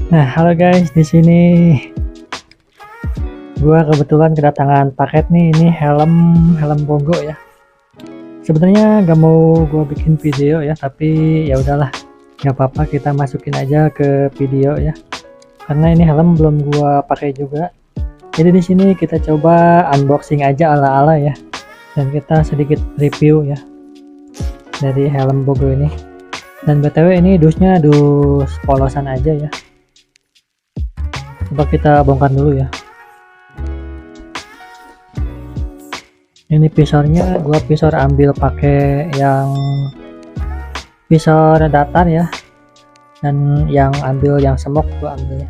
Nah, halo guys, di sini gua kebetulan kedatangan paket nih, ini helm helm Bogo ya. Sebenarnya gak mau gua bikin video ya, tapi ya udahlah, nggak apa-apa kita masukin aja ke video ya. Karena ini helm belum gua pakai juga. Jadi di sini kita coba unboxing aja ala-ala ya, dan kita sedikit review ya dari helm Bogo ini. Dan btw ini dusnya dus polosan aja ya. Coba kita bongkar dulu ya. Ini visornya gua visor ambil pakai yang visor datar ya, dan yang ambil yang smoke gua ambil ya.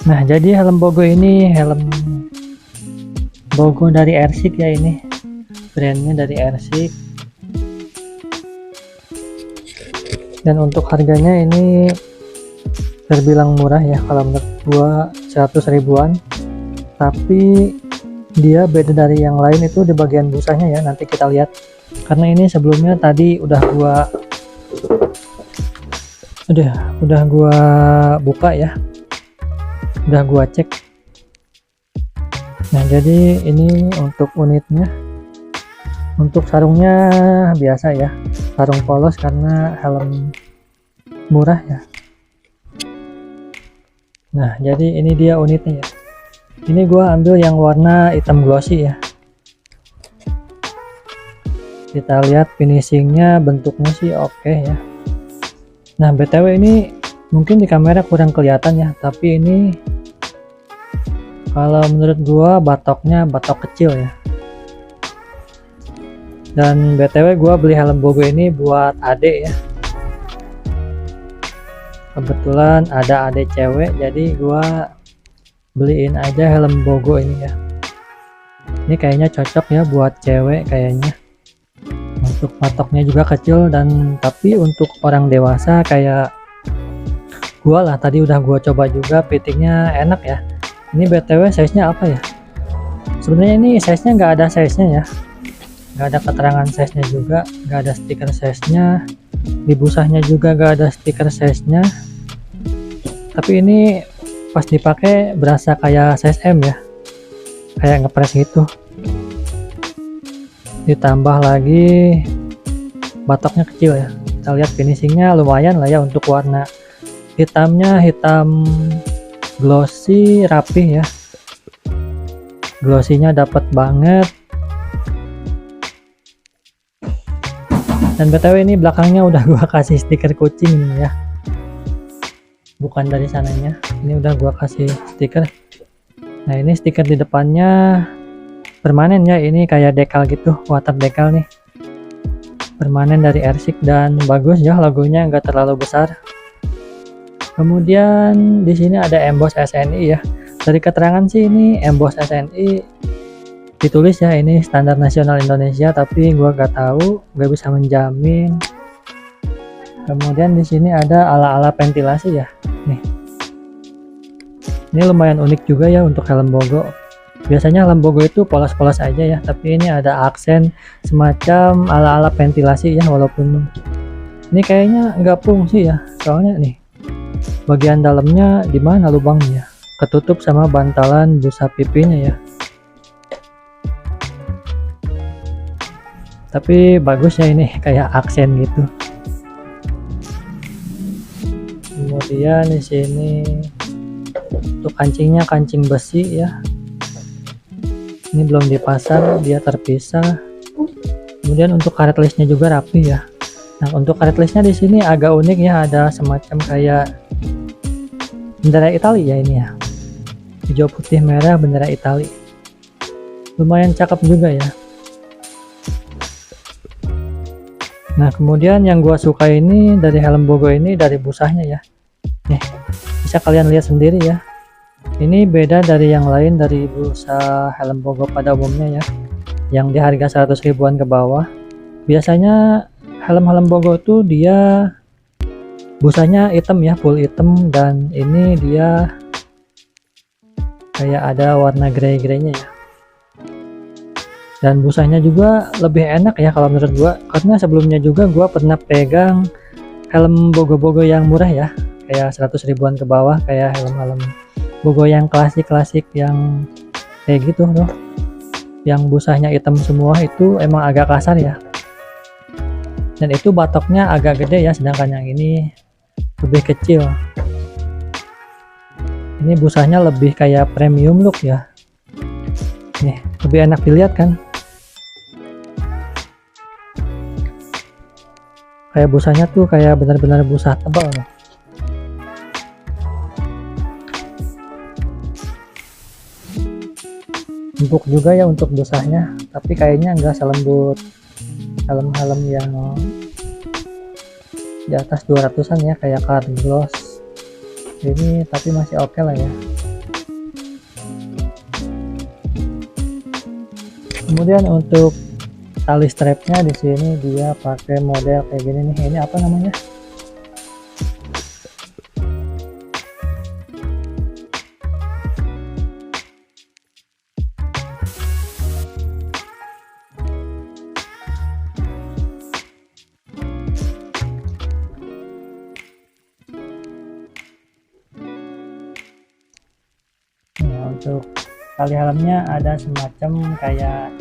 Nah, jadi helm Bogo ini helm Bogo dari Airsick ya, ini brandnya dari Airsick. Dan untuk harganya ini terbilang murah ya, kalau menurut gua 100 ribuan. Tapi dia beda dari yang lain itu di bagian busanya ya, nanti kita lihat. Karena ini sebelumnya tadi udah gua buka ya, udah gua cek. Nah, jadi ini untuk unitnya. Untuk sarungnya biasa ya, sarung polos karena helm murah ya. Nah, jadi ini dia unitnya ya. Ini gua ambil yang warna hitam glossy ya. Kita lihat finishingnya, bentuknya sih oke ya. Nah, btw ini mungkin di kamera kurang kelihatan ya, tapi ini kalau menurut gua batoknya batok kecil ya. Dan btw gua beli helm Bogo ini buat adek ya. Kebetulan ada adek cewek, jadi gua beliin aja helm Bogo ini ya. Ini kayaknya cocok ya buat cewek kayaknya. Untuk patoknya juga kecil, dan tapi untuk orang dewasa kayak gua lah, tadi udah gua coba juga, fittingnya enak ya. Ini btw size nya apa ya, sebenarnya ini size nya nggak ada size nya ya, nggak ada keterangan size nya juga, nggak ada stiker size nya. Di busanya juga nggak ada stiker size nya, tapi ini pas dipakai berasa kayak size M ya, kayak ngepres gitu. Ditambah lagi batoknya kecil ya. Kita lihat finishingnya lumayan lah ya, untuk warna hitamnya hitam glossy, rapih ya. Glossynya dapat banget. Dan btw ini belakangnya udah gua kasih stiker kucing ini ya, bukan dari sananya, ini udah gua kasih stiker. Nah, ini stiker di depannya permanen ya, ini kayak dekal gitu, water dekal nih, permanen dari Airsick dan bagus ya, logonya nggak terlalu besar. Kemudian di sini ada emboss SNI ya. Dari keterangan sih ini emboss SNI ditulis ya, ini standar nasional Indonesia, tapi gua nggak tahu, nggak bisa menjamin. Kemudian di sini ada ala-ala ventilasi ya. Nih, ini lumayan unik juga ya untuk helm Bogo. Biasanya helm Bogo itu polos-polos aja ya, tapi ini ada aksen semacam ala-ala ventilasi ya, walaupun ini kayaknya nggak fungsi ya, soalnya nih bagian dalamnya di mana lubangnya, ketutup sama bantalan busa pipinya ya. Tapi bagus ya, ini kayak aksen gitu. Kemudian di sini untuk kancingnya kancing besi ya. Ini belum dipasang, dia terpisah. Kemudian untuk karet listnya juga rapi ya. Nah, untuk karet listnya di sini agak unik ya, ada semacam kayak bendera Italia ya ini ya. Hijau putih merah bendera Italia. Lumayan cakep juga ya. Nah, kemudian yang gua suka ini dari helm Bogo ini dari busanya ya. Nih, bisa kalian lihat sendiri ya. Ini beda dari yang lain, dari busa helm Bogo pada umumnya ya, yang di harga 100 ribuan ke bawah. Biasanya helm-helm Bogo tuh dia busanya hitam ya, full hitam, dan ini dia kayak ada warna grey-greynya ya. Dan busanya juga lebih enak ya kalau menurut gua, karena sebelumnya juga gua pernah pegang helm bogo-bogo yang murah ya, kayak 100 ribuan ke bawah, kayak helm-helm bogo yang klasik-klasik yang kayak gitu tuh, yang busanya hitam semua, itu emang agak kasar ya, dan itu batoknya agak gede ya, sedangkan yang ini lebih kecil. Ini busanya lebih kayak premium look ya, nih lebih enak dilihat kan, kayak busanya tuh kayak benar-benar busa tebal nih. Empuk juga ya untuk busanya, tapi kayaknya enggak selembut helm-helm yang di atas 200-an ya, kayak Card Gloss ini, tapi masih oke lah ya. Kemudian untuk tali strapnya di sini dia pakai model kayak gini nih, ini apa namanya, nah, untuk tali helmnya ada semacam kayak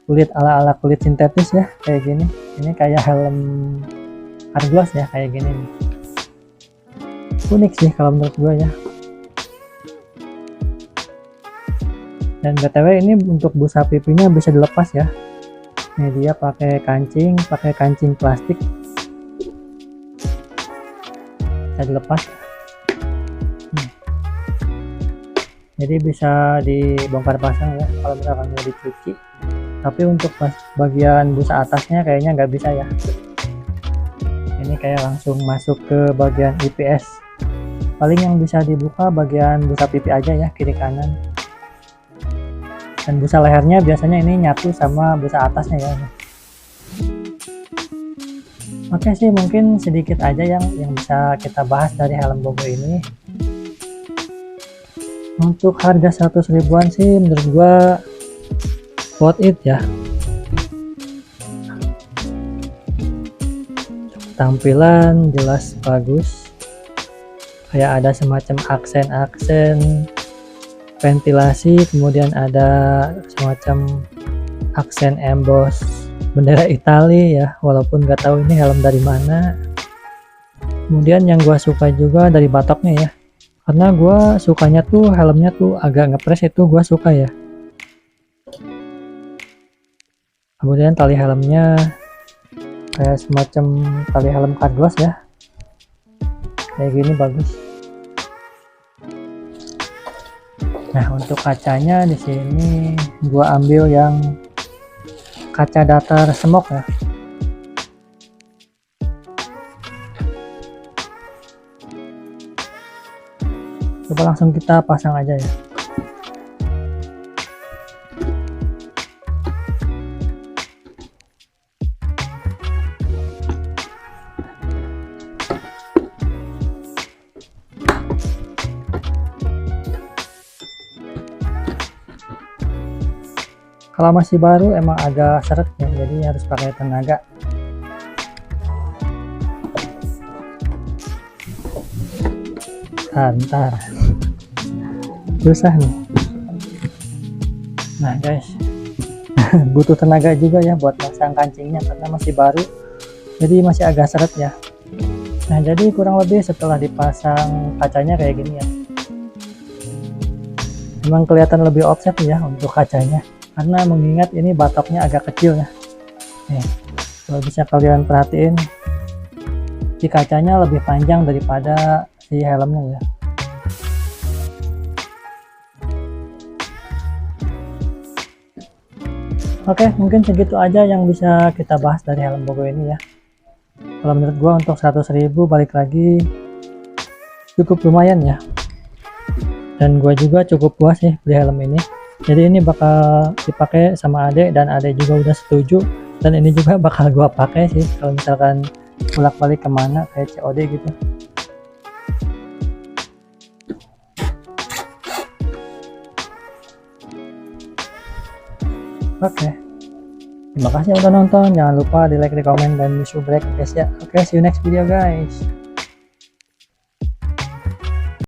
kulit ala-ala kulit sintetis ya, kayak gini. Ini kayak helm hard glass ya, kayak gini nih. Unik sih kalau menurut gue ya. Dan btw ini untuk busa pipinya bisa dilepas ya, ini dia pakai kancing plastik, bisa dilepas. Jadi bisa dibongkar pasang ya kalau misalkan mau dicuci, tapi untuk bagian busa atasnya kayaknya nggak bisa ya. Ini kayak langsung masuk ke bagian IPS, paling yang bisa dibuka bagian busa pipi aja ya, kiri kanan, dan busa lehernya biasanya ini nyatu sama busa atasnya ya. Oke sih, mungkin sedikit aja yang bisa kita bahas dari helm bogo ini. Untuk harga 100 ribuan sih menurut gua worth it ya. Tampilan jelas bagus, kayak ada semacam aksen-aksen ventilasi, kemudian ada semacam aksen emboss bendera Italia ya, walaupun nggak tahu ini helm dari mana. Kemudian yang gua suka juga dari batoknya ya, karena gua sukanya tuh helmnya tuh agak ngepres, itu gua suka ya. Kemudian tali helmnya kayak semacam tali helm Card Gloss ya, kayak gini bagus. Nah untuk kacanya di sini gua ambil yang kaca datar smoke ya. Coba langsung kita pasang aja ya. Kalau masih baru emang agak seret ya, jadi harus pakai tenaga. Ntar susah nih. Nah guys, butuh tenaga juga ya buat pasang kancingnya karena masih baru, jadi masih agak seret ya. Nah jadi kurang lebih setelah dipasang kacanya kayak gini ya, memang kelihatan lebih offset ya untuk kacanya, karena mengingat ini batoknya agak kecil ya. Nih kalau bisa kalian perhatiin, si kacanya lebih panjang daripada si helmnya ya. Oke, mungkin segitu aja yang bisa kita bahas dari helm bogo ini ya. Kalau menurut gua untuk 100 ribu balik lagi cukup lumayan ya, dan gua juga cukup puas sih beli helm ini. Jadi ini bakal dipakai sama adek, dan adek juga udah setuju, dan ini juga bakal gua pakai sih kalau misalkan bolak-balik kemana kayak COD gitu. Oke, Terima kasih udah nonton, jangan lupa di like, di komen, dan di subscribe guys ya. Oke, see you next video guys.